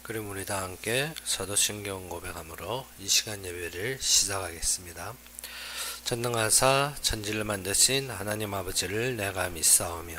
그럼 우리 다 함께 사도신경 고백함으로 이 시간 예배를 시작하겠습니다. 전능하사 천지를 만드신 하나님 아버지를 내가 믿사오며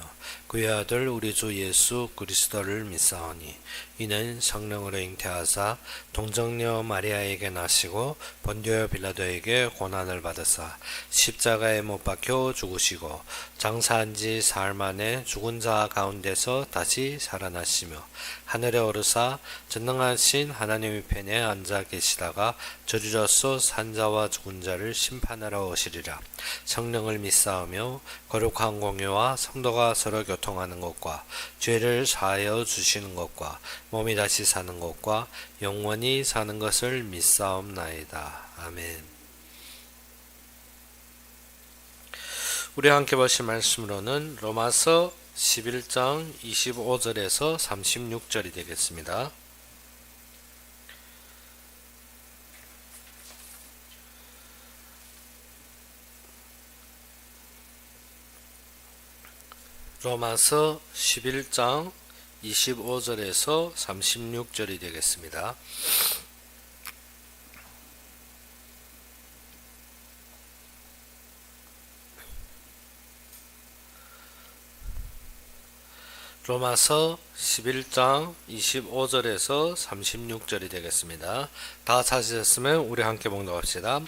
그의 아들 우리 주 예수 그리스도를 믿사오니 이는 성령으로 잉태하사 동정녀 마리아에게 나시고 본디오 빌라도에게 고난을 받으사 십자가에 못 박혀 죽으시고 장사한 지 사흘 만에 죽은 자 가운데서 다시 살아나시며 하늘에 오르사 전능하신 하나님의 편에 앉아 계시다가 저주로서 산 자와 죽은 자를 심판하러 오시리라. 성령을 믿사오며 거룩한 공유와 성도가 서로 교통하는 것과 죄를 사하여 주시는 것과 몸이 다시 사는 것과 영원히 사는 것을 믿사옵나이다. 아멘. 우리 함께 보실 말씀으로는 로마서 11장 25절에서 36절이 되겠습니다. 로마서 11장 25절에서 36절이 되겠습니다. 로마서 11장 25절에서 36절이 되겠습니다. 다 찾으셨으면 우리 함께 봉독합시다.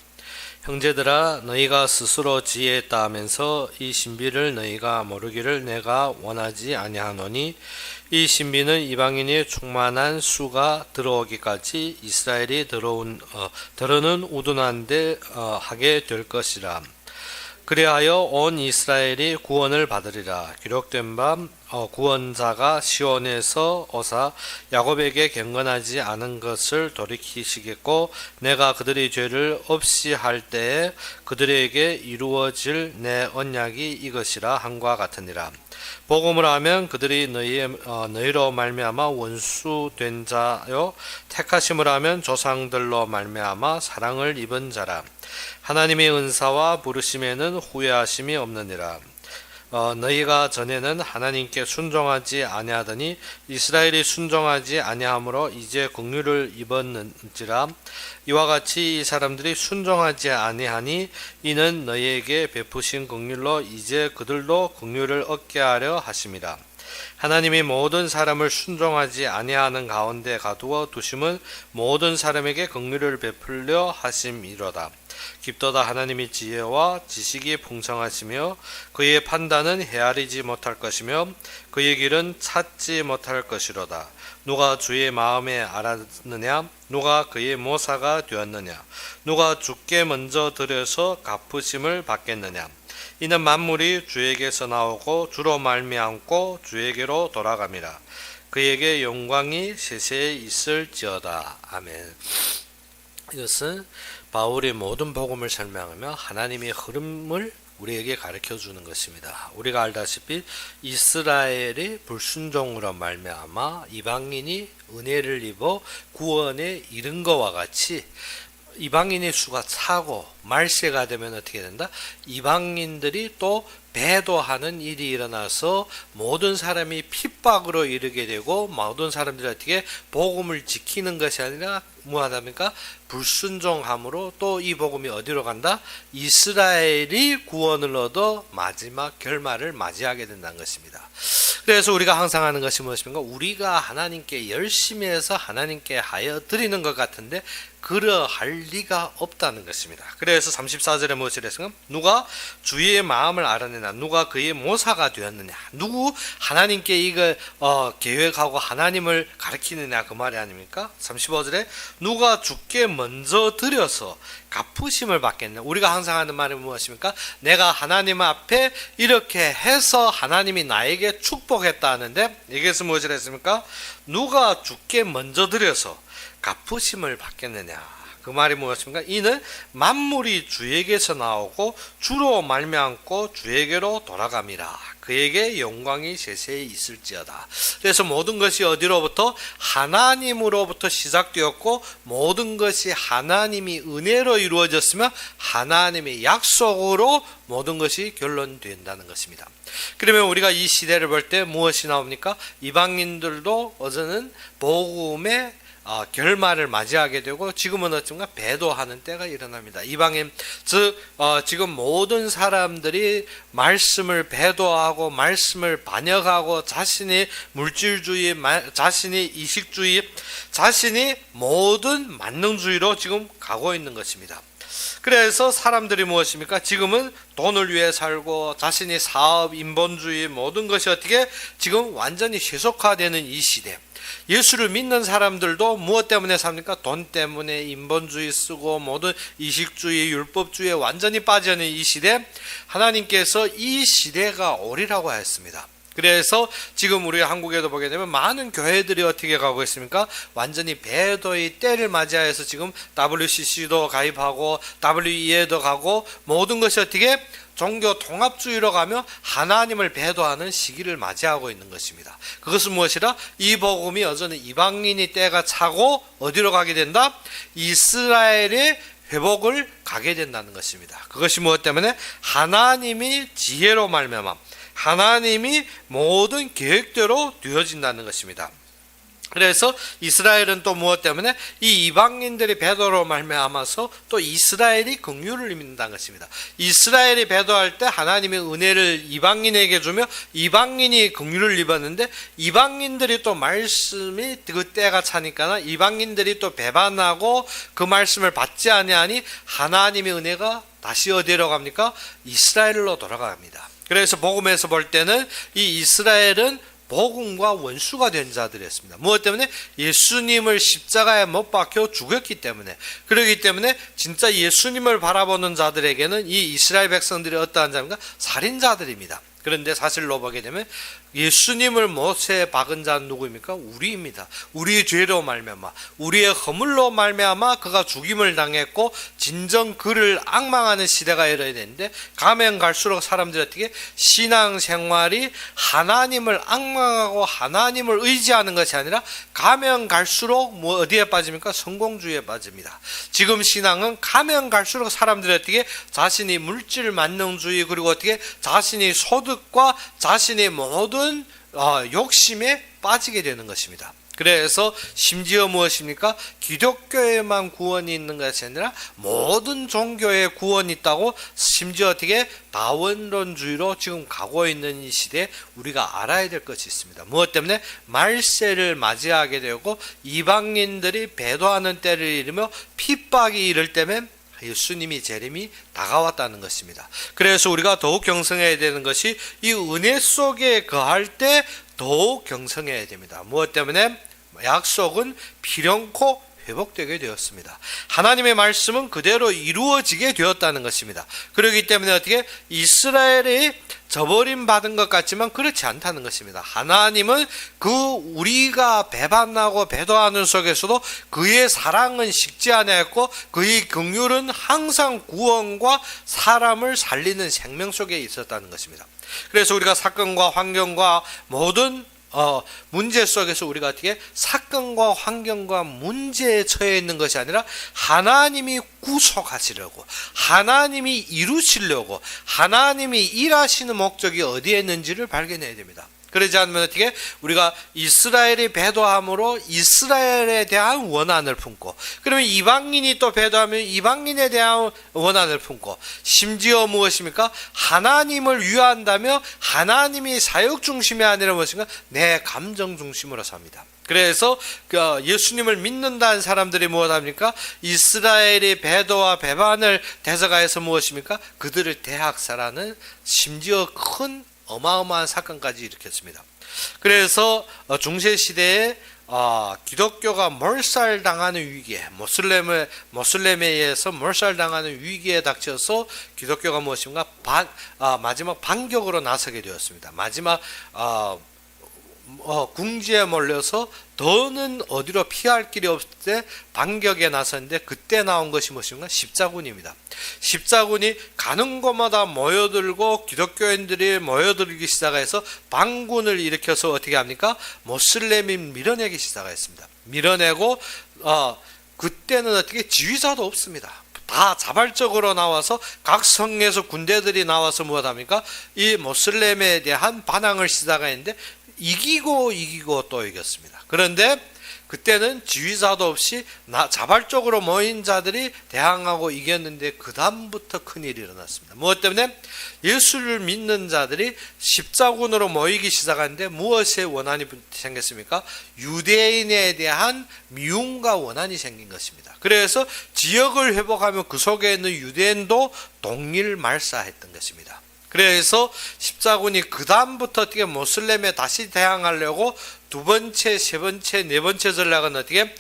형제들아 너희가 스스로 지혜했다 하면서 이 신비를 너희가 모르기를 내가 원하지 아니하노니 이 신비는 이방인의 충만한 수가 들어오기까지 이스라엘이 들어는 우둔한데 하게 될 것이라. 그리하여 온 이스라엘이 구원을 받으리라. 기록된 바 구원자가 시온에서 오사 야곱에게 경건하지 않은 것을 돌이키시겠고 내가 그들의 죄를 없이 할 때에 그들에게 이루어질 내 언약이 이것이라 함과 같으니라. 복음을 하면 그들이 너희로 말미암아 원수된 자요 택하심을 하면 조상들로 말미암아 사랑을 입은 자라. 하나님의 은사와 부르심에는 후회하심이 없느니라. 너희가 전에는 하나님께 순종하지 아니하더니 이스라엘이 순종하지 아니하므로 이제 긍휼을 입었는지라. 이와 같이 이 사람들이 순종하지 아니하니 이는 너희에게 베푸신 긍휼로 이제 그들도 긍휼을 얻게 하려 하심이라. 하나님이 모든 사람을 순종하지 아니하는 가운데 가두어 두심은 모든 사람에게 긍휼을 베풀려 하심이로다. 깊도다 하나님의 지혜와 지식이 풍성하시며 그의 판단은 헤아리지 못할 것이며 그의 길은 찾지 못할 것이로다. 누가 주의 마음에 알았느냐? 누가 그의 모사가 되었느냐? 누가 주께 먼저 들여서 갚으심을 받겠느냐? 이는 만물이 주에게서 나오고 주로 말미암고 주에게로 돌아갑니다. 그에게 영광이 세세에 있을지어다. 아멘. 이것은 바울이 모든 복음을 설명하며 하나님의 흐름을 우리에게 가르쳐 주는 것입니다. 우리가 알다시피 이스라엘이 불순종으로 말미암아 이방인이 은혜를 입어 구원에 이른 것과 같이 이방인의 수가 차고 말세가 되면 어떻게 된다? 이방인들이 또 배도하는 일이 일어나서 모든 사람이 핍박으로 이르게 되고 모든 사람들이 어떻게 복음을 지키는 것이 아니라 뭐하답니까? 불순종함으로 또 이 복음이 어디로 간다? 이스라엘이 구원을 얻어 마지막 결말을 맞이하게 된다는 것입니다. 그래서 우리가 항상 하는 것이 무엇입니까? 우리가 하나님께 열심히 해서 하나님께 하여 드리는 것 같은데 그러할 리가 없다는 것입니다. 그래서 34절에 무엇을 했습니까? 누가 주의 마음을 알아내나? 누가 그의 모사가 되었느냐? 누구 하나님께 이걸 계획하고 하나님을 가르치느냐? 그 말이 아닙니까? 35절에 누가 주께 먼저 드려서 갚으심을 받겠냐? 우리가 항상 하는 말이 무엇입니까? 내가 하나님 앞에 이렇게 해서 하나님이 나에게 축복했다 하는데 여기서 무엇을 했습니까? 누가 주께 먼저 드려서 갚으심을 받겠느냐? 그 말이 무엇입니까? 이는 만물이 주에게서 나오고 주로 말미암고 주에게로 돌아갑니다. 그에게 영광이 세세에 있을지어다. 그래서 모든 것이 어디로부터? 하나님으로부터 시작되었고 모든 것이 하나님이 은혜로 이루어졌으며 하나님의 약속으로 모든 것이 결론된다는 것입니다. 그러면 우리가 이 시대를 볼 때 무엇이 나옵니까? 이방인들도 어제는 복음에 결말을 맞이하게 되고 지금은 어쩐가 배도하는 때가 일어납니다. 이방인 즉 지금 모든 사람들이 말씀을 배도하고 말씀을 반역하고 자신이 물질주의, 자신이 이식주의, 자신이 모든 만능주의로 지금 가고 있는 것입니다. 그래서 사람들이 무엇입니까? 지금은 돈을 위해 살고 자신이 사업, 인본주의 모든 것이 어떻게 지금 완전히 세속화되는 이 시대. 예수를 믿는 사람들도 무엇 때문에 삽니까? 돈 때문에 인본주의 쓰고 모든 이식주의, 율법주의에 완전히 빠져있는 이 시대, 하나님께서 이 시대가 오리라고 하였습니다. 그래서 지금 우리 한국에도 보게 되면 많은 교회들이 어떻게 가고 있습니까? 완전히 배도의 때를 맞이하여서 지금 WCC도 가입하고 WE에도 가고 모든 것이 어떻게 종교 통합주의로 가며 하나님을 배도하는 시기를 맞이하고 있는 것입니다. 그것은 무엇이라? 이 복음이 여전히 이방인이 때가 차고 어디로 가게 된다? 이스라엘의 회복을 가게 된다는 것입니다. 그것이 무엇 때문에? 하나님이 지혜로 말미암아 하나님이 모든 계획대로 되어진다는 것입니다. 그래서 이스라엘은 또 무엇 때문에? 이 이방인들이 배도로 말미암아서 또 이스라엘이 긍휼을 입는다는 것입니다. 이스라엘이 배도할 때 하나님의 은혜를 이방인에게 주며 이방인이 긍휼을 입었는데 이방인들이 또 말씀이 그 때가 차니까 이방인들이 또 배반하고 그 말씀을 받지 아니하니 하나님의 은혜가 다시 어디로 갑니까? 이스라엘로 돌아갑니다. 그래서 복음에서 볼 때는 이 이스라엘은 복음과 원수가 된 자들이었습니다. 무엇 때문에? 예수님을 십자가에 못 박혀 죽였기 때문에. 그렇기 때문에 진짜 예수님을 바라보는 자들에게는 이 이스라엘 백성들이 어떠한 자입니까? 살인자들입니다. 그런데 사실로 보게 되면 예수님을 못에 박은 자는 누구입니까? 우리입니다. 우리의 죄로 말미암아 우리의 허물로 말미암아 그가 죽임을 당했고 진정 그를 앙망하는 시대가 이뤄야 되는데 가면 갈수록 사람들이 어떻게 신앙생활이 하나님을 앙망하고 하나님을 의지하는 것이 아니라 가면 갈수록 어디에 빠집니까? 성공주의에 빠집니다. 지금 신앙은 가면 갈수록 사람들이 어떻게 자신이 물질 만능주의 그리고 어떻게 자신이 소득과 자신의 모든 욕심에 빠지게 되는 것입니다. 그래서 심지어 무엇입니까? 기독교에만 구원이 있는 것이 아니라 모든 종교에 구원이 있다고 심지어 어떻게 다원론주의로 지금 가고 있는 이 시대에 우리가 알아야 될 것이 있습니다. 무엇 때문에? 말세를 맞이하게 되고 이방인들이 배도하는 때를 이르며 핍박이 이를 때면 예수님이 재림이 다가왔다는 것입니다. 그래서 우리가 더욱 경성해야 되는 것이 이 은혜 속에 거할 때 더욱 경성해야 됩니다. 무엇 때문에? 약속은 필연코 회복되게 되었습니다. 하나님의 말씀은 그대로 이루어지게 되었다는 것입니다. 그렇기 때문에 어떻게 이스라엘이 저버림 받은 것 같지만 그렇지 않다는 것입니다. 하나님은 우리가 배반하고 배도하는 속에서도 그의 사랑은 식지 아니하였고 그의 긍휼은 항상 구원과 사람을 살리는 생명 속에 있었다는 것입니다. 그래서 우리가 사건과 환경과 모든 문제 속에서 우리가 어떻게 사건과 환경과 문제에 처해 있는 것이 아니라 하나님이 구속하시려고 하나님이 이루시려고 하나님이 일하시는 목적이 어디에 있는지를 발견해야 됩니다. 그러지 않으면 어떻게 우리가 이스라엘이 배도함으로 이스라엘에 대한 원한을 품고 그러면 이방인이 또 배도하면 이방인에 대한 원한을 품고 심지어 무엇입니까? 하나님을 위한다며 하나님이 사역 중심이 아니라 무엇인가? 내 감정 중심으로 삽니다. 그래서 예수님을 믿는다는 사람들이 무엇합니까? 이스라엘의 배도와 배반을 대적하여서 무엇입니까? 그들을 대학살하는 심지어 큰 어마어마한 사건까지 일으켰습니다. 그래서 중세시대에 기독교가 몰살당하는 위기에 모슬렘에 의해서 몰살당하는 위기에 닥쳐서 기독교가 무엇인가? 마지막 반격으로 나서게 되었습니다. 마지막 궁지에 몰려서 더는 어디로 피할 길이 없을 때 반격에 나섰는데 그때 나온 것이 무엇인가? 십자군입니다. 십자군이 가는 곳마다 모여들고 기독교인들이 모여들기 시작해서 반군을 일으켜서 어떻게 합니까? 모슬렘이 밀어내기 시작했습니다. 밀어내고 그때는 어떻게 지휘자도 없습니다. 다 자발적으로 나와서 각 성에서 군대들이 나와서 무엇합니까? 이 모슬렘에 대한 반항을 시작했는데 이기고 또 이겼습니다. 그런데 그때는 지휘자도 없이 자발적으로 모인 자들이 대항하고 이겼는데 그 다음부터 큰일이 일어났습니다. 무엇 때문에? 예수를 믿는 자들이 십자군으로 모이기 시작하는데 무엇에 원한이 생겼습니까? 유대인에 대한 미움과 원한이 생긴 것입니다. 그래서 지역을 회복하며 그 속에 있는 유대인도 동일말사했던 것입니다. 그래서 십자군이 그 다음부터 어떻게 모슬렘에 다시 대항하려고 두 번째, 세 번째, 네 번째 전략은 어떻게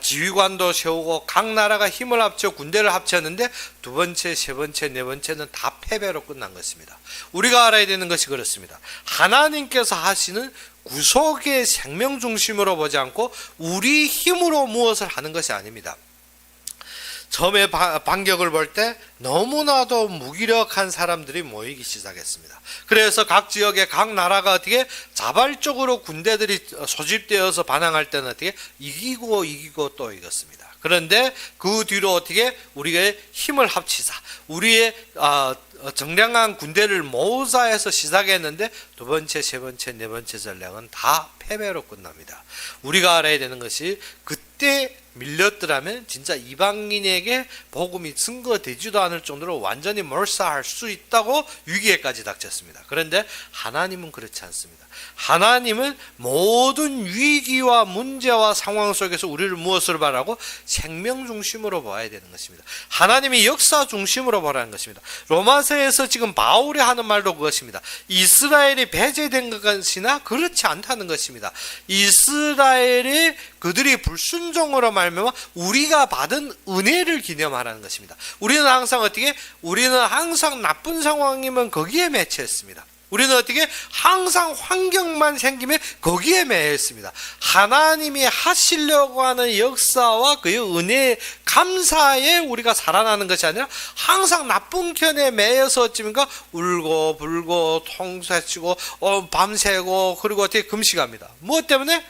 지휘관도 세우고 각 나라가 힘을 합쳐 군대를 합쳤는데 두 번째, 세 번째, 네 번째는 다 패배로 끝난 것입니다. 우리가 알아야 되는 것이 그렇습니다. 하나님께서 하시는 구속의 생명 중심으로 보지 않고 우리 힘으로 무엇을 하는 것이 아닙니다. 처음에 반격을 볼 때 너무나도 무기력한 사람들이 모이기 시작했습니다. 그래서 각 지역의 각 나라가 어떻게 자발적으로 군대들이 소집되어서 반항할 때는 어떻게 이기고 또 이겼습니다. 그런데 그 뒤로 어떻게 우리의 힘을 합치자, 우리의 정량한 군대를 모으자 해서 시작했는데 두 번째, 세 번째, 네 번째 전략은 다 패배로 끝납니다. 우리가 알아야 되는 것이 그때 밀렸더라면 진짜 이방인에게 복음이 증거되지도 않을 정도로 완전히 몰살할 수 있다고 위기에까지 닥쳤습니다. 그런데 하나님은 그렇지 않습니다. 하나님은 모든 위기와 문제와 상황 속에서 우리를 무엇으로 바라고? 생명 중심으로 봐야 되는 것입니다. 하나님이 역사 중심으로 보라는 것입니다. 로마서에서 지금 바울이 하는 말도 그것입니다. 이스라엘이 배제된 것이나 그렇지 않다는 것입니다. 이스라엘이 그들이 불순종으로 말미암아 우리가 받은 은혜를 기념하라는 것입니다. 우리는 항상 나쁜 상황이면 거기에 매체했습니다. 우리는 어떻게 항상 환경만 생기면 거기에 매였습니다. 하나님이 하시려고 하는 역사와 그의 은혜의 감사에 우리가 살아나는 것이 아니라 항상 나쁜 견해 매여서 어찌니까 울고 불고 통사치고 밤새고 그리고 어떻게 금식합니다. 무엇 때문에?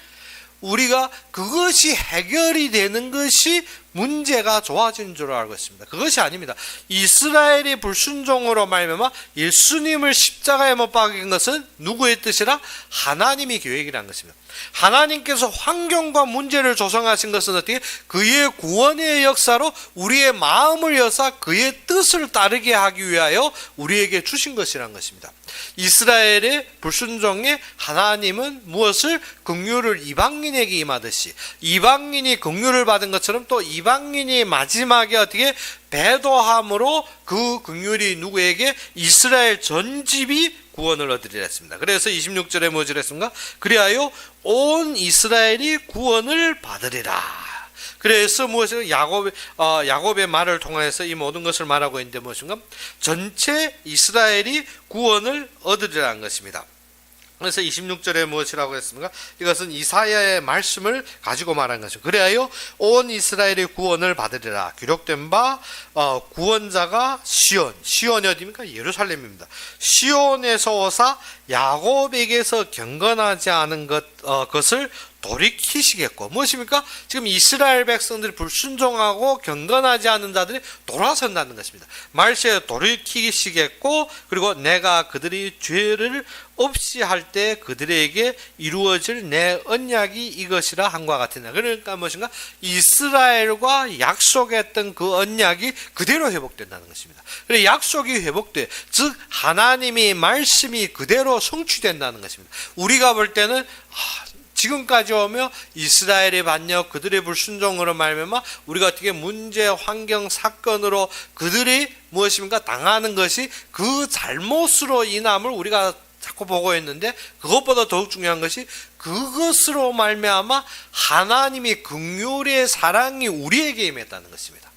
우리가 그것이 해결이 되는 것이 문제가 좋아진 줄 알고 있습니다. 그것이 아닙니다. 이스라엘이 불순종으로 말미암아 예수님을 십자가에 못 박인 것은 누구의 뜻이라? 하나님의 계획이라는 것입니다. 하나님께서 환경과 문제를 조성하신 것은 어떻게? 그의 구원의 역사로 우리의 마음을 여사 그의 뜻을 따르게 하기 위하여 우리에게 주신 것이라는 것입니다. 이스라엘의 불순종에 하나님은 무엇을? 긍휼을 이방인에게 임하듯이 이방인이 긍휼을 받은 것처럼 또 이방인이 마지막에 어떻게 배도함으로 그 긍휼이 누구에게? 이스라엘 전 집이 구원을 얻으리라 했습니다. 그래서 26절에 뭐지 했습니까? 그리하여 온 이스라엘이 구원을 받으리라. 그래서 무엇을 야곱의 말을 통해서 이 모든 것을 말하고 있는데 무엇인가? 전체 이스라엘이 구원을 얻으리라는 것입니다. 그래서 26절에 무엇이라고 했습니까? 이것은 이사야의 말씀을 가지고 말한 것이죠. 그래야 온 이스라엘의 구원을 받으리라. 기록된 바 구원자가 시온이 어디입니까? 예루살렘입니다. 시온에서 오사 야곱에게서 경건하지 않은 것을 돌이키시겠고 무엇입니까? 지금 이스라엘 백성들이 불순종하고 경건하지 않은 자들이 돌아선다는 것입니다. 말세에 돌이키시겠고 그리고 내가 그들이 죄를 없이 할 때 그들에게 이루어질 내 언약이 이것이라 한과 같으냐. 그러니까 무엇인가? 이스라엘과 약속했던 그 언약이 그대로 회복된다는 것입니다. 그래서 약속이 회복돼, 즉 하나님의 말씀이 그대로 성취된다는 것입니다. 우리가 볼 때는 지금까지 오며 이스라엘의 반역, 그들의 불순종으로 말미암아 우리가 어떻게 문제, 환경, 사건으로 그들이 무엇입니까? 당하는 것이 그 잘못으로 인함을 우리가 자꾸 보고 있는데 그것보다 더욱 중요한 것이 그것으로 말미암아 하나님의 긍휼의 사랑이 우리에게 임했다는 것입니다.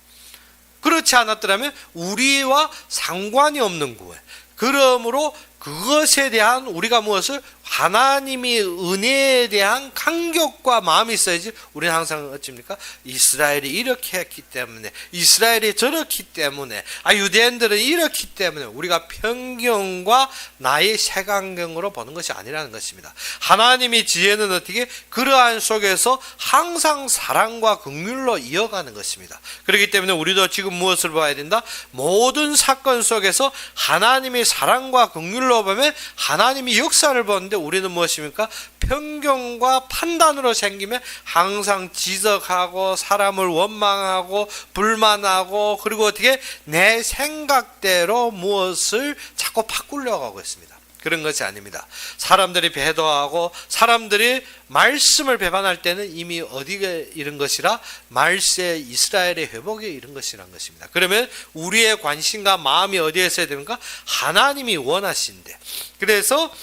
그렇지 않았더라면 우리와 상관이 없는 구원. 그러므로 그것에 대한 우리가 무엇을? 하나님의 은혜에 대한 감격과 마음이 있어야지. 우리는 항상 어찌입니까? 이스라엘이 이렇게 했기 때문에, 이스라엘이 저렇기 때문에, 유대인들은 이렇기 때문에 우리가 편견과 나의 색안경으로 보는 것이 아니라는 것입니다. 하나님의 지혜는 어떻게? 그러한 속에서 항상 사랑과 긍휼로 이어가는 것입니다. 그렇기 때문에 우리도 지금 무엇을 봐야 된다? 모든 사건 속에서 하나님의 사랑과 긍휼로 보면 하나님이 역사를 보는데 있는데 우리는 무엇입니까? 편견과 판단으로 생기면 항상 지적하고 사람을 원망하고 불만하고 그리고 어떻게 내 생각대로 무엇을 자꾸 바꾸려고 하고 있습니다. 그런 것이 아닙니다. 사람들이 배도하고 사람들이 말씀을 배반할 때는 이미 어디에 이른 것이라 말세 이스라엘의 회복에 이른 것이란 것입니다. 그러면 우리의 관심과 마음이 어디에 있어야 됩니까? 하나님이 원하신데. 그래서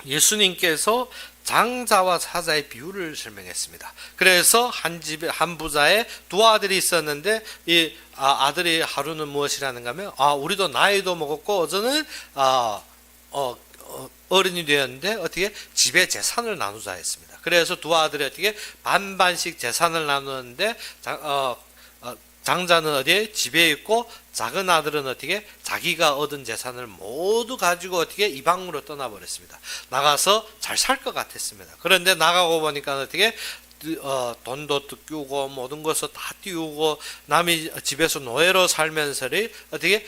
예수님께서 장자와 사자의 비유를 설명했습니다. 그래서 한 집에 한 부자에 두 아들이 있었는데 이 아들이 하루는 무엇이라는가 하면 우리도 나이도 먹었고 어제는 어른이 되었는데 어떻게 집에 재산을 나누자 했습니다. 그래서 두 아들이 어떻게 반반씩 재산을 나누는데 장자는 어디에 집에 있고 작은 아들은 어떻게 자기가 얻은 재산을 모두 가지고 어떻게 이방으로 떠나버렸습니다. 나가서 잘 살 것 같았습니다. 그런데 나가고 보니까 어떻게 돈도 띄우고 모든 것을 다 띄우고 남이 집에서 노예로 살면서리 어떻게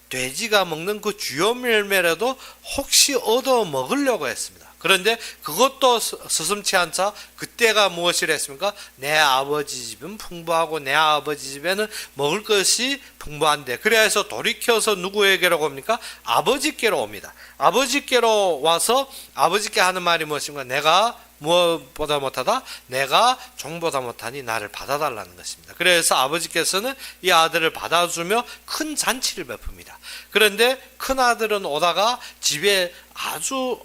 돼지가 먹는 그 주요 열매라도 혹시 얻어 먹으려고 했습니다. 그런데 그것도 스승치 않자 그때가 무엇이라 했습니까? 내 아버지 집은 풍부하고 내 아버지 집에는 먹을 것이 풍부한데, 그래서 돌이켜서 누구에게로 옵니까? 아버지께로 옵니다. 아버지께로 와서 아버지께 하는 말이 무엇인가? 내가 무엇보다 못하다? 내가 종보다 못하니 나를 받아달라는 것입니다. 그래서 아버지께서는 이 아들을 받아주며 큰 잔치를 베풉니다. 그런데 큰 아들은 오다가 집에 아주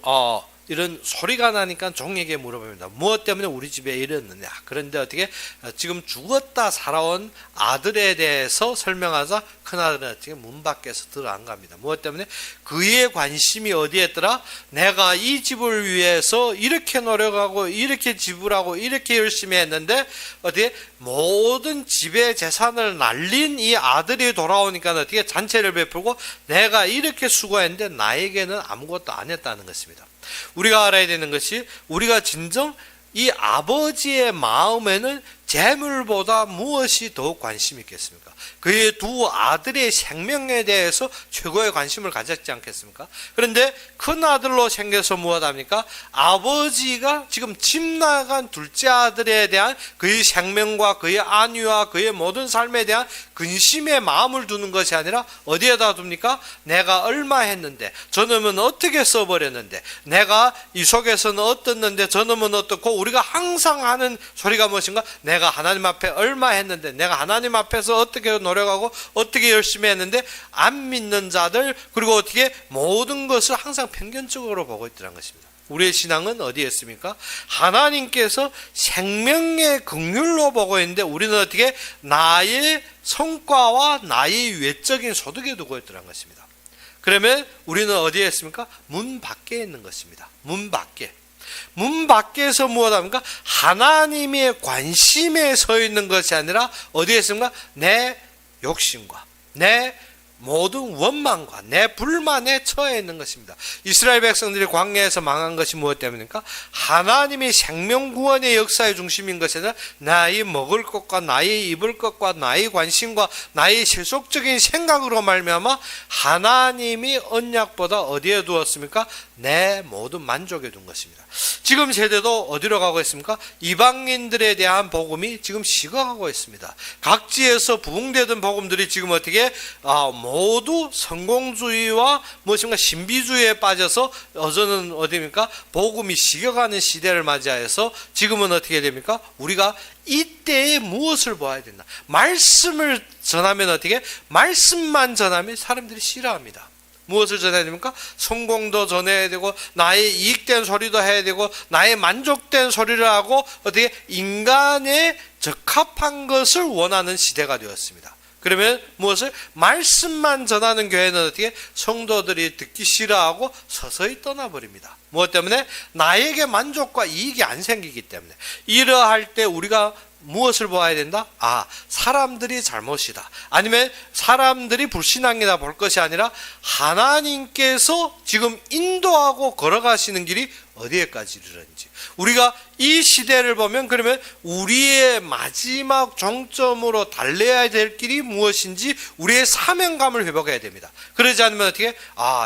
이런 소리가 나니까 종에게 물어봅니다. 무엇 때문에 우리 집에 이랬느냐? 그런데 어떻게 지금 죽었다 살아온 아들에 대해서 설명하자 큰아들은 어떻게 문 밖에서 들어안 갑니다. 무엇 때문에? 그의 관심이 어디에 있더라? 내가 이 집을 위해서 이렇게 노력하고 이렇게 지불하고 이렇게 열심히 했는데 어떻게 모든 집의 재산을 날린 이 아들이 돌아오니까 어떻게 잔치를 베풀고 내가 이렇게 수고했는데 나에게는 아무것도 안 했다는 것입니다. 우리가 알아야 되는 것이 우리가 진정 이 아버지의 마음에는 재물보다 무엇이 더욱 관심이 있겠습니까? 그의 두 아들의 생명에 대해서 최고의 관심을 가졌지 않겠습니까? 그런데 큰 아들로 생겨서 무엇합니까? 아버지가 지금 집 나간 둘째 아들에 대한 그의 생명과 그의 안위와 그의 모든 삶에 대한 근심의 마음을 두는 것이 아니라 어디에다 둡니까? 내가 얼마 했는데 저놈은 어떻게 써버렸는데 내가 이 속에서는 어떻는데 저놈은 어떻고, 우리가 항상 하는 소리가 무엇인가? 내가 하나님 앞에 얼마 했는데 내가 하나님 앞에서 어떻게 노력하고 어떻게 열심히 했는데 안 믿는 자들, 그리고 어떻게 모든 것을 항상 편견적으로 보고 있더란 것입니다. 우리의 신앙은 어디에 있습니까? 하나님께서 생명의 긍휼로 보고 있는데 우리는 어떻게 나의 성과와 나의 외적인 소득에 두고 있더란 것입니다. 그러면 우리는 어디에 있습니까? 문 밖에 있는 것입니다. 문 밖에. 문 밖에서 무엇합니까? 하나님의 관심에 서 있는 것이 아니라 어디에 있습니까? 내 욕심과 내 모든 원망과 내 불만에 처해 있는 것입니다. 이스라엘 백성들이 광야에서 망한 것이 무엇 때문입니까? 하나님의 생명구원의 역사의 중심인 것이 아니라 나의 먹을 것과 나의 입을 것과 나의 관심과 나의 세속적인 생각으로 말미암아 하나님이 언약보다 어디에 두었습니까? 내 모든 만족에 둔 것입니다. 지금 세대도 어디로 가고 있습니까? 이방인들에 대한 복음이 지금 식어가고 있습니다. 각지에서 부흥되던 복음들이 지금 어떻게 모두 성공주의와 무엇인가 신비주의에 빠져서 어제는 어디입니까? 복음이 식어가는 시대를 맞이하여서 지금은 어떻게 됩니까? 우리가 이때에 무엇을 보아야 된다? 말씀을 전하면 어떻게? 말씀만 전하면 사람들이 싫어합니다. 무엇을 전해야 됩니까? 성공도 전해야 되고 나의 이익된 소리도 해야 되고 나의 만족된 소리를 하고 어떻게 인간의 적합한 것을 원하는 시대가 되었습니다. 그러면 무엇을? 말씀만 전하는 교회는 어떻게? 성도들이 듣기 싫어하고 서서히 떠나버립니다. 무엇 때문에? 나에게 만족과 이익이 안 생기기 때문에. 이러할 때 우리가 무엇을 보아야 된다? 사람들이 잘못이다. 아니면 사람들이 불신앙이다 볼 것이 아니라 하나님께서 지금 인도하고 걸어가시는 길이 어디에까지 이르는지. 우리가 이 시대를 보면 그러면 우리의 마지막 정점으로 달려야 될 길이 무엇인지 우리의 사명감을 회복해야 됩니다. 그러지 않으면 어떻게?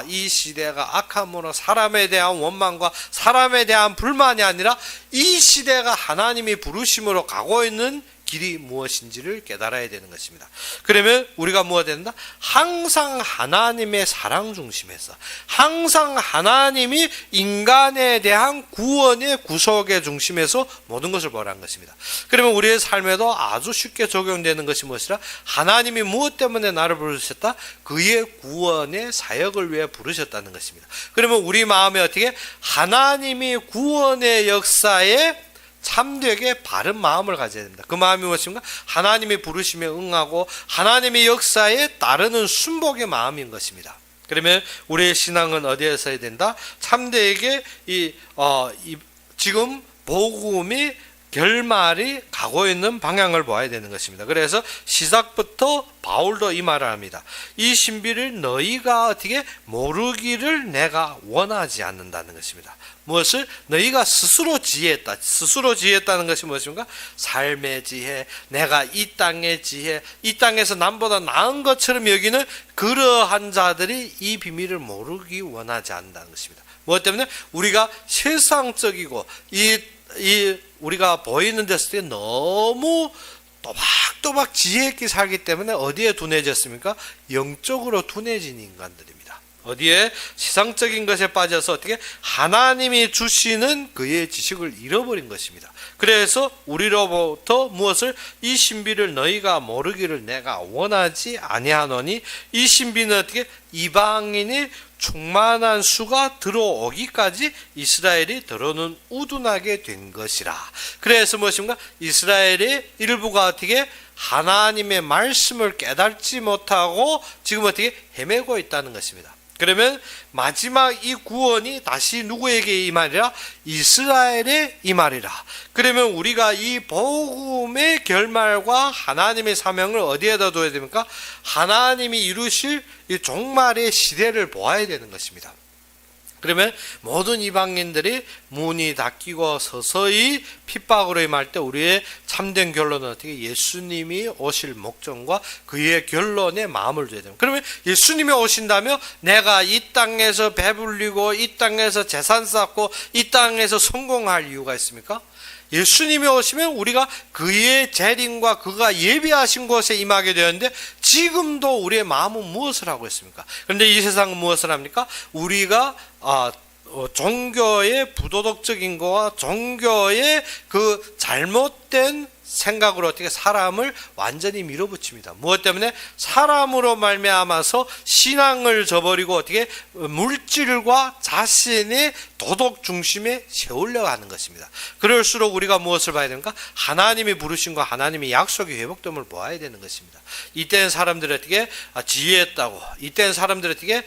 이 시대가 악함으로 사람에 대한 원망과 사람에 대한 불만이 아니라 이 시대가 하나님이 부르심으로 가고 있는 길이 무엇인지를 깨달아야 되는 것입니다. 그러면 우리가 무엇이 된다? 항상 하나님의 사랑 중심에서, 항상 하나님이 인간에 대한 구원의 구속의 중심에서 모든 것을 보라는 것입니다. 그러면 우리의 삶에도 아주 쉽게 적용되는 것이 무엇이라? 하나님이 무엇 때문에 나를 부르셨다? 그의 구원의 사역을 위해 부르셨다는 것입니다. 그러면 우리 마음에 어떻게? 하나님이 구원의 역사에 참되게 바른 마음을 가져야 됩니다. 그 마음이 무엇인가? 하나님의 부르심에 응하고 하나님의 역사에 따르는 순복의 마음인 것입니다. 그러면 우리의 신앙은 어디에 서야 된다? 참되게 지금 복음이 결말이 가고 있는 방향을 보아야 되는 것입니다. 그래서 시작부터 바울도 이 말을 합니다. 이 신비를 너희가 어떻게 모르기를 내가 원하지 않는다는 것입니다. 무엇을? 너희가 스스로 지혜했다. 스스로 지혜했다는 것이 무엇인가? 삶의 지혜, 내가 이 땅의 지혜, 이 땅에서 남보다 나은 것처럼 여기는 그러한 자들이 이 비밀을 모르기 원하지 않는다는 것입니다. 무엇 때문에? 우리가 세상적이고 우리가 보이는 데서 너무 또박또박 지혜 있게 살기 때문에 어디에 둔해졌습니까? 영적으로 둔해진 인간들입니다. 어디에? 세상적인 것에 빠져서 어떻게? 하나님이 주시는 그의 지식을 잃어버린 것입니다. 그래서 우리로부터 무엇을? 이 신비를 너희가 모르기를 내가 원하지 아니하노니, 이 신비는 어떻게? 이방인이 충만한 수가 들어오기까지 이스라엘이 더러는 우둔하게 된 것이라. 그래서 무엇인가? 이스라엘의 일부가 어떻게? 하나님의 말씀을 깨닫지 못하고 지금 어떻게? 헤매고 있다는 것입니다. 그러면 마지막 이 구원이 다시 누구에게 임하리라? 이스라엘에 임하리라. 그러면 우리가 이 복음의 결말과 하나님의 사명을 어디에다 둬야 됩니까? 하나님이 이루실 이 종말의 시대를 보아야 되는 것입니다. 그러면 모든 이방인들이 문이 닫히고 서서히 핍박으로 임할 때 우리의 참된 결론은 어떻게? 예수님이 오실 목적과 그의 결론에 마음을 둬야 됩니다. 그러면 예수님이 오신다면 내가 이 땅에서 배불리고 이 땅에서 재산 쌓고 이 땅에서 성공할 이유가 있습니까? 예수님이 오시면 우리가 그의 재림과 그가 예비하신 곳에 임하게 되었는데 지금도 우리의 마음은 무엇을 하고 있습니까? 그런데 이 세상은 무엇을 합니까? 우리가 종교의 부도덕적인 거와 종교의 그 잘못된 생각으로 어떻게 사람을 완전히 밀어붙입니다. 무엇 때문에? 사람으로 말미암아서 신앙을 저버리고 어떻게 물질과 자신의 도덕 중심에 세우려고 하는 것입니다. 그럴수록 우리가 무엇을 봐야 됩니까? 하나님이 부르신 거, 하나님의 약속이 회복됨을 보아야 되는 것입니다. 이때는 사람들이 어떻게 지혜했다고, 이때는 사람들이 어떻게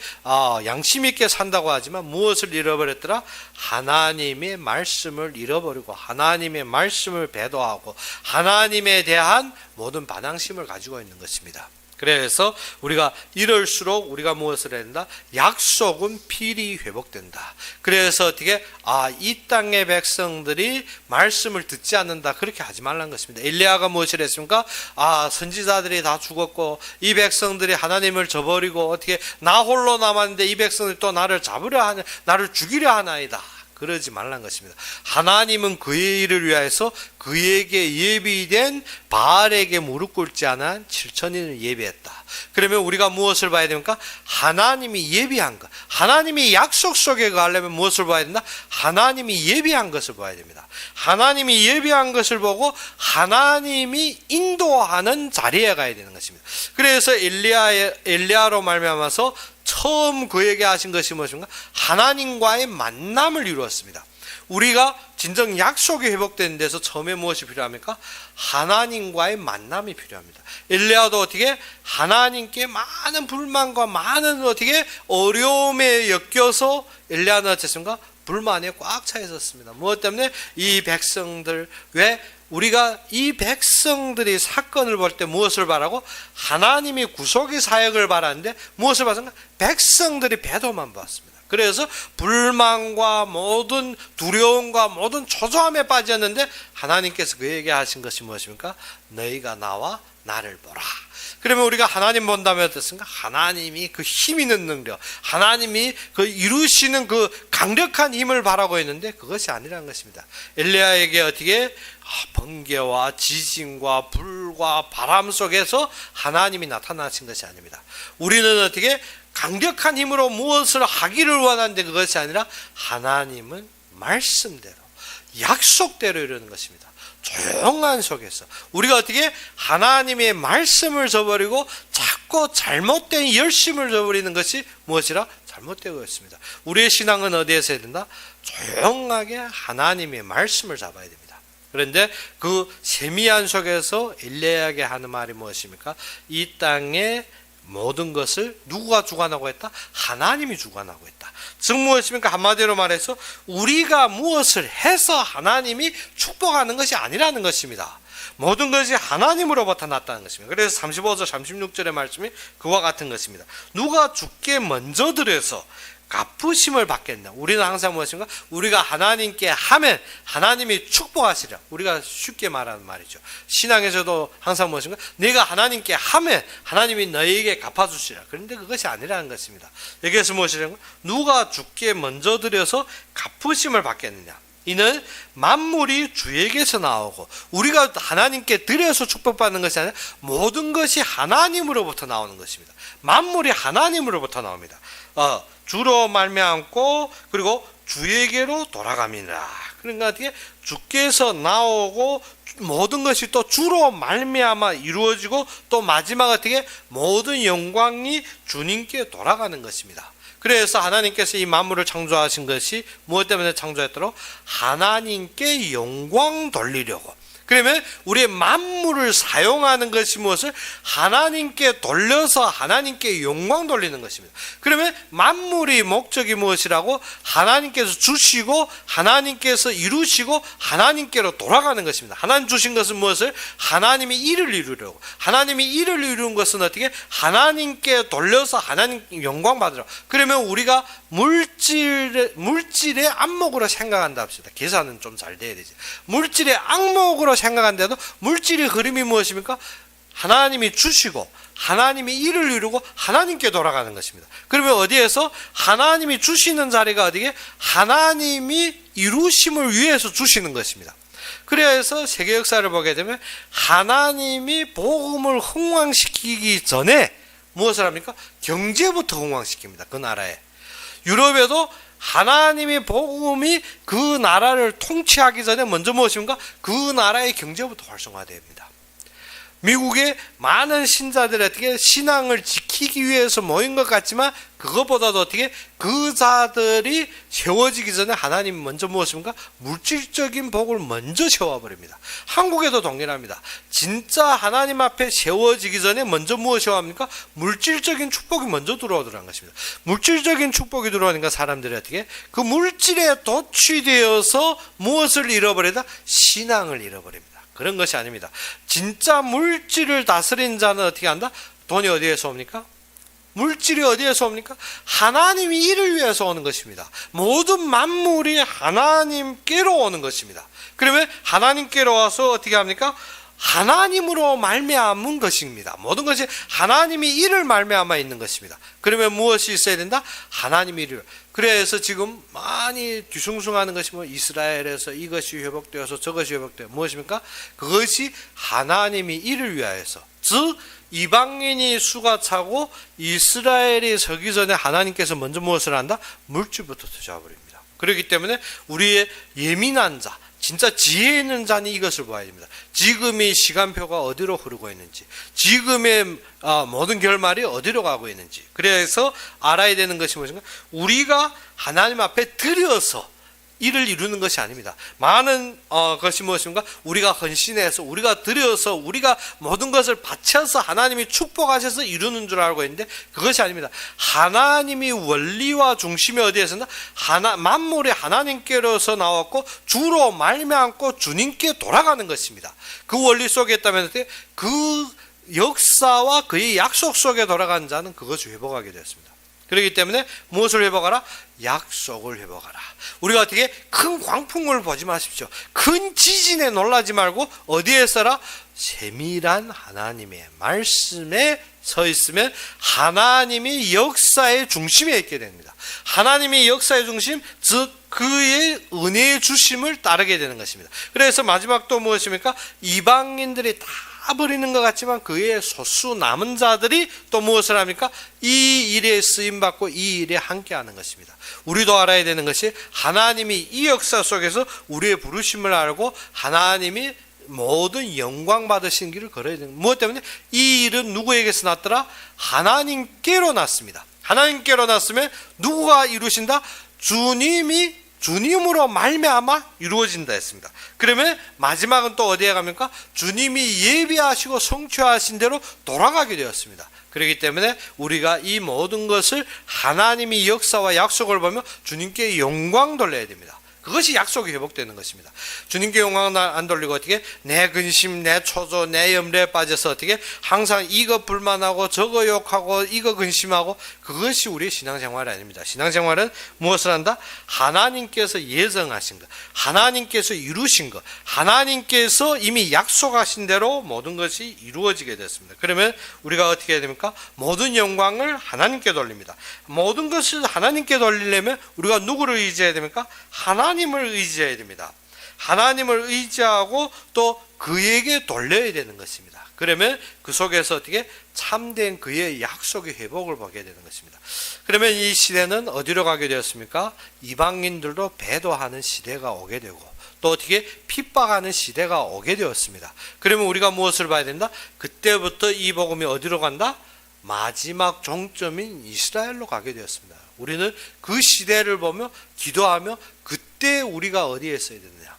양심 있게 산다고 하지만 무엇을 잃어버렸더라? 하나님의 말씀을 잃어버리고 하나님의 말씀을 배도하고 하나님에 대한 모든 반항심을 가지고 있는 것입니다. 그래서 우리가 이럴수록 우리가 무엇을 해야 된다? 약속은 필히 회복된다. 그래서 어떻게? 이 땅의 백성들이 말씀을 듣지 않는다. 그렇게 하지 말라는 것입니다. 엘리야가 무엇을 했습니까? 선지자들이 다 죽었고 이 백성들이 하나님을 저버리고 어떻게 나 홀로 남았는데 이 백성들이 또 나를 죽이려 하나이다. 그러지 말라는 것입니다. 하나님은 그의 일을 위하여서 그에게 예비된 바알에게 무릎 꿇지 않아 7,000인을 예비했다. 그러면 우리가 무엇을 봐야 됩니까? 하나님이 예비한 것. 하나님이 약속 속에 가려면 무엇을 봐야 된다? 하나님이 예비한 것을 봐야 됩니다. 하나님이 예비한 것을 보고 하나님이 인도하는 자리에 가야 되는 것입니다. 그래서 엘리야로 말미암아서 처음 그에게 하신 것이 무엇인가? 하나님과의 만남을 이루었습니다. 우리가 진정 약속이 회복되는 데서 처음에 무엇이 필요합니까? 하나님과의 만남이 필요합니다. 엘리야도 어떻게? 하나님께 많은 불만과 많은 어떻게 어려움에 엮여서 엘리야는 어쨌습니까? 불만에 꽉 차 있었습니다. 무엇 때문에? 이 백성들, 왜? 우리가 이 백성들이 사건을 볼 때 무엇을 바라고? 하나님이 구속의 사역을 바라는데 무엇을 봤습니까? 백성들이 배도만 봤습니다. 그래서 불만과 모든 두려움과 모든 초조함에 빠졌는데 하나님께서 그에게 하신 것이 무엇입니까? 너희가 나와 나를 보라. 그러면 우리가 하나님 본다면 어떻습니까? 하나님이 그 힘 있는 능력, 하나님이 그 이루시는 그 강력한 힘을 바라고 있는데 그것이 아니라는 것입니다. 엘리야에게 어떻게 번개와 지진과 불과 바람 속에서 하나님이 나타나신 것이 아닙니다. 우리는 어떻게 강력한 힘으로 무엇을 하기를 원하는데 그것이 아니라 하나님은 말씀대로 약속대로 이루는 것입니다. 조용한 속에서 우리가 어떻게 하나님의 말씀을 저버리고 자꾸 잘못된 열심을 저버리는 것이 무엇이라? 잘못되고 있습니다. 우리의 신앙은 어디에서 해야 된다? 조용하게 하나님의 말씀을 잡아야 됩니다. 그런데 그 세미한 속에서 엘리야에게 하는 말이 무엇입니까? 이 땅에 모든 것을 누가 주관하고 있다? 하나님이 주관하고 있다. 즉 무엇입니까? 한마디로 말해서 우리가 무엇을 해서 하나님이 축복하는 것이 아니라는 것입니다. 모든 것이 하나님으로부터 났다는 것입니다. 그래서 35절 36절의 말씀이 그와 같은 것입니다. 누가 주께 먼저 드려서 갚으심을 받겠나? 우리는 항상 무엇인가? 우리가 하나님께 하면 하나님이 축복하시리라. 우리가 쉽게 말하는 말이죠. 신앙에서도 항상 무엇인가? 내가 하나님께 하면 하나님이 너에게 갚아주시리라. 그런데 그것이 아니라는 것입니다. 여기에서 무엇이라는 거예요? 누가 주께 먼저 드려서 갚으심을 받겠느냐? 이는 만물이 주에게서 나오고 우리가 하나님께 드려서 축복받는 것이 아니라 모든 것이 하나님으로부터 나오는 것입니다. 만물이 하나님으로부터 나옵니다. 주로 말미암고 그리고 주에게로 돌아갑니다. 그러니까 어떻게 주께서 나오고 모든 것이 또 주로 말미암아 이루어지고 또 마지막 어떻게 모든 영광이 주님께 돌아가는 것입니다. 그래서 하나님께서 이 만물을 창조하신 것이 무엇 때문에 창조했도록? 하나님께 영광 돌리려고. 그러면 우리의 만물을 사용하는 것이 무엇을? 하나님께 돌려서 하나님께 영광 돌리는 것입니다. 그러면 만물의 목적이 무엇이라고? 하나님께서 주시고 하나님께서 이루시고 하나님께로 돌아가는 것입니다. 하나님 주신 것은 무엇을? 하나님이 일을 이루려고. 하나님이 일을 이루는 것은 어떻게? 하나님께 돌려서 하나님 영광 받으라고. 그러면 우리가 물질의 안목으로 생각한다 합시다. 계산은 좀 잘 돼야 되지. 물질의 안목으로 생각한데도 물질의 흐름이 무엇입니까? 하나님이 주시고 하나님이 일을 이루고 하나님께 돌아가는 것입니다. 그러면 어디에서? 하나님이 주시는 자리가 어디게? 하나님이 이루심을 위해서 주시는 것입니다. 그래서 세계 역사를 보게 되면 하나님이 복음을 흥왕시키기 전에 무엇을 합니까? 경제부터 흥왕시킵니다. 그 나라에. 유럽에도 하나님의 복음이 그 나라를 통치하기 전에 먼저 무엇입니까? 그 나라의 경제부터 활성화됩니다. 미국의 많은 신자들이 어떻게 신앙을 지키기 위해서 모인 것 같지만 그것보다도 어떻게 그 자들이 세워지기 전에 하나님이 먼저 무엇입니까? 물질적인 복을 먼저 세워버립니다. 한국에도 동일합니다. 진짜 하나님 앞에 세워지기 전에 먼저 무엇이 합니까? 물질적인 축복이 먼저 들어오더라는 것입니다. 물질적인 축복이 들어오니까 사람들이 어떻게 그 물질에 도취되어서 무엇을 잃어버리다? 신앙을 잃어버립니다. 그런 것이 아닙니다. 진짜 물질을 다스린 자는 어떻게 한다? 돈이 어디에서 옵니까? 물질이 어디에서 옵니까? 하나님이 이를 위해서 오는 것입니다. 모든 만물이 하나님께로 오는 것입니다. 그러면 하나님께로 와서 어떻게 합니까? 하나님으로 말미암은 것입니다. 모든 것이 하나님이 이를 말미암아 있는 것입니다. 그러면 무엇이 있어야 된다? 하나님이 이를. 그래서 지금 많이 뒤숭숭하는 것이 뭐 이스라엘에서 이것이 회복되어서 저것이 회복되어 무엇입니까? 그것이 하나님이 이를 위하여서, 즉 이방인이 수가 차고 이스라엘이 서기 전에 하나님께서 먼저 무엇을 한다? 물질부터 잡아버립니다. 그렇기 때문에 우리의 예민한 자, 진짜 지혜 있는 자는 이것을 봐야 됩니다. 지금의 시간표가 어디로 흐르고 있는지, 지금의 모든 결말이 어디로 가고 있는지. 그래서 알아야 되는 것이 무엇인가? 우리가 하나님 앞에 드려서 일을 이루는 것이 아닙니다. 많은 것이 무엇인가? 우리가 헌신해서 우리가 드려서 우리가 모든 것을 바쳐서 하나님이 축복하셔서 이루는 줄 알고 있는데 그것이 아닙니다. 하나님이 원리와 중심이 어디에서나 만물이 하나님께로서 나왔고 주로 말미암고 주님께 돌아가는 것입니다. 그 원리 속에 있다면 그 역사와 그의 약속 속에 돌아간 자는 그것을 회복하게 되었습니다. 그렇기 때문에 무엇을 회복하라? 약속을 회복하라. 우리가 어떻게 큰 광풍을 보지 마십시오. 큰 지진에 놀라지 말고 어디에서라? 세밀한 하나님의 말씀에 서 있으면 하나님이 역사의 중심에 있게 됩니다. 하나님의 역사의 중심, 즉 그의 은혜의 주심을 따르게 되는 것입니다. 그래서 마지막 또 무엇입니까? 이방인들이 다 버리는 것 같지만 그의 소수 남은 자들이 또 무엇을 합니까? 이 일에 쓰임받고 이 일에 함께하는 것입니다. 우리도 알아야 되는 것이 하나님이 이 역사 속에서 우리의 부르심을 알고 하나님이 모든 영광 받으신 길을 걸어야 됩니다. 무엇 때문에? 이 일은 누구에게서 났더라? 하나님께로 났습니다. 하나님께로 났으면 누구가 이루신다? 주님으로 말미암아 이루어진다 했습니다. 그러면 마지막은 또 어디에 갑니까? 주님이 예비하시고 성취하신 대로 돌아가게 되었습니다. 그렇기 때문에 우리가 이 모든 것을 하나님의 역사와 약속을 보며 주님께 영광 돌려야 됩니다. 그것이 약속이 회복되는 것입니다. 주님께 영광 안 돌리고 어떻게 내 근심, 내 초조, 내 염려에 빠져서 어떻게 항상 이거 불만하고 저거 욕하고 이거 근심하고, 그것이 우리의 신앙생활이 아닙니다. 신앙생활은 무엇을 한다? 하나님께서 예정하신 것, 하나님께서 이루신 것, 하나님께서 이미 약속하신 대로 모든 것이 이루어지게 됐습니다. 그러면 우리가 어떻게 해야 됩니까? 모든 영광을 하나님께 돌립니다. 모든 것을 하나님께 돌리려면 우리가 누구를 의지해야 됩니까? 하나님을 의지해야 됩니다. 하나님을 의지하고 또 그에게 돌려야 되는 것입니다. 그러면 그 속에서 어떻게 참된 그의 약속의 회복을 보게 되는 것입니다. 그러면 이 시대는 어디로 가게 되었습니까? 이방인들도 배도하는 시대가 오게 되고 또 어떻게 핍박하는 시대가 오게 되었습니다. 그러면 우리가 무엇을 봐야 된다? 그때부터 이 복음이 어디로 간다? 마지막 종점인 이스라엘로 가게 되었습니다. 우리는 그 시대를 보며 기도하며 그때 우리가 어디에 있어야 되느냐?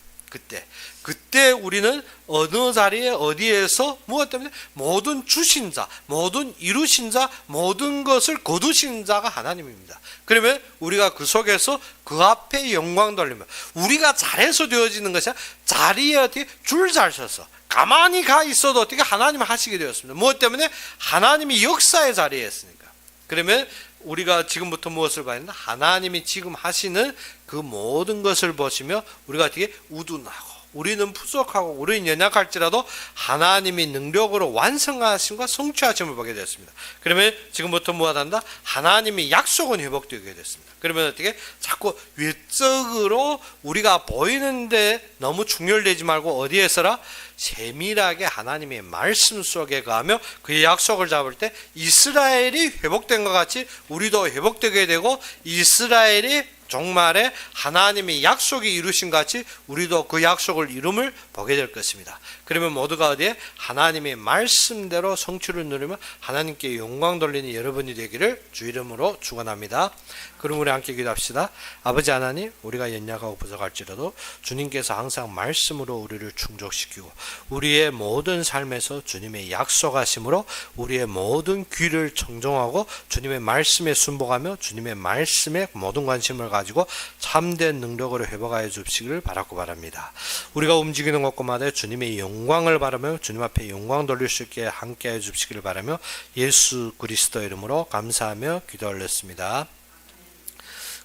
그때 우리는 어느 자리에 어디에서 무엇 때문에 모든 주신 자, 모든 이루신 자, 모든 것을 거두신 자가 하나님입니다. 그러면 우리가 그 속에서 그 앞에 영광 돌리면 우리가 잘해서 되어지는 것이 아니라 자리에 어떻게 줄 잘 서서 가만히 가 있어도 어떻게 하나님 하시게 되었습니다. 무엇 때문에? 하나님이 역사의 자리에 있으니까. 그러면 우리가 지금부터 무엇을 봐야 되나? 하나님이 지금 하시는 그 모든 것을 보시며 우리가 어떻게 우둔하고 우리는 부족하고 우리는 연약할지라도 하나님이 능력으로 완성하심과 성취하심을 보게 되었습니다. 그러면 지금부터 무엇 한다? 하나님의 약속은 회복되게 됐습니다. 그러면 어떻게? 자꾸 외적으로 우리가 보이는데 너무 충혈되지 말고 어디에서라? 세밀하게 하나님의 말씀 속에 가며 그의 약속을 잡을 때 이스라엘이 회복된 것 같이 우리도 회복되게 되고 이스라엘이 종말에 하나님의 약속이 이루신 같이 우리도 그 약속을 이룸을 보게 될 것입니다. 그러면 모두가 어디에? 하나님의 말씀대로 성취를 누리며 하나님께 영광 돌리는 여러분이 되기를 주 이름으로 축원합니다. 그럼 우리 함께 기도합시다. 아버지 하나님, 우리가 연약하고 부족할지라도 주님께서 항상 말씀으로 우리를 충족시키고 우리의 모든 삶에서 주님의 약속하심으로 우리의 모든 귀를 청종하고 주님의 말씀에 순복하며 주님의 말씀에 모든 관심을 가지고 참된 능력으로 회복하여 주시기를 바라고 바랍니다. 우리가 움직이는 곳곳마다 주님의 영광을 바라며 주님 앞에 영광 돌릴 수 있게 함께해 주시기를 바라며 예수 그리스도 이름으로 감사하며 기도 올렸습니다.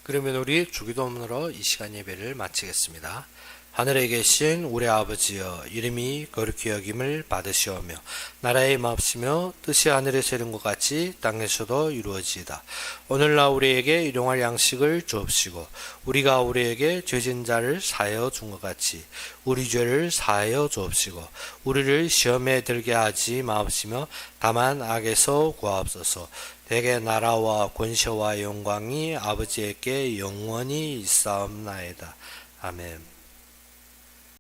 그러면 우리 주기도문으로 이 시간 예배를 마치겠습니다. 하늘에 계신 우리 아버지여, 이름이 거룩히 여김을 받으시오며 나라의 마옵시며 뜻이 하늘에서 이룬 것 같이 땅에서도 이루어지이다. 오늘날 우리에게 일용할 양식을 주옵시고 우리가 우리에게 죄진 자를 사하여 준 것 같이 우리 죄를 사하여 주옵시고 우리를 시험에 들게 하지 마옵시며 다만 악에서 구하옵소서. 대개 나라와 권세와 영광이 아버지에게 영원히 있사옵나이다. 아멘.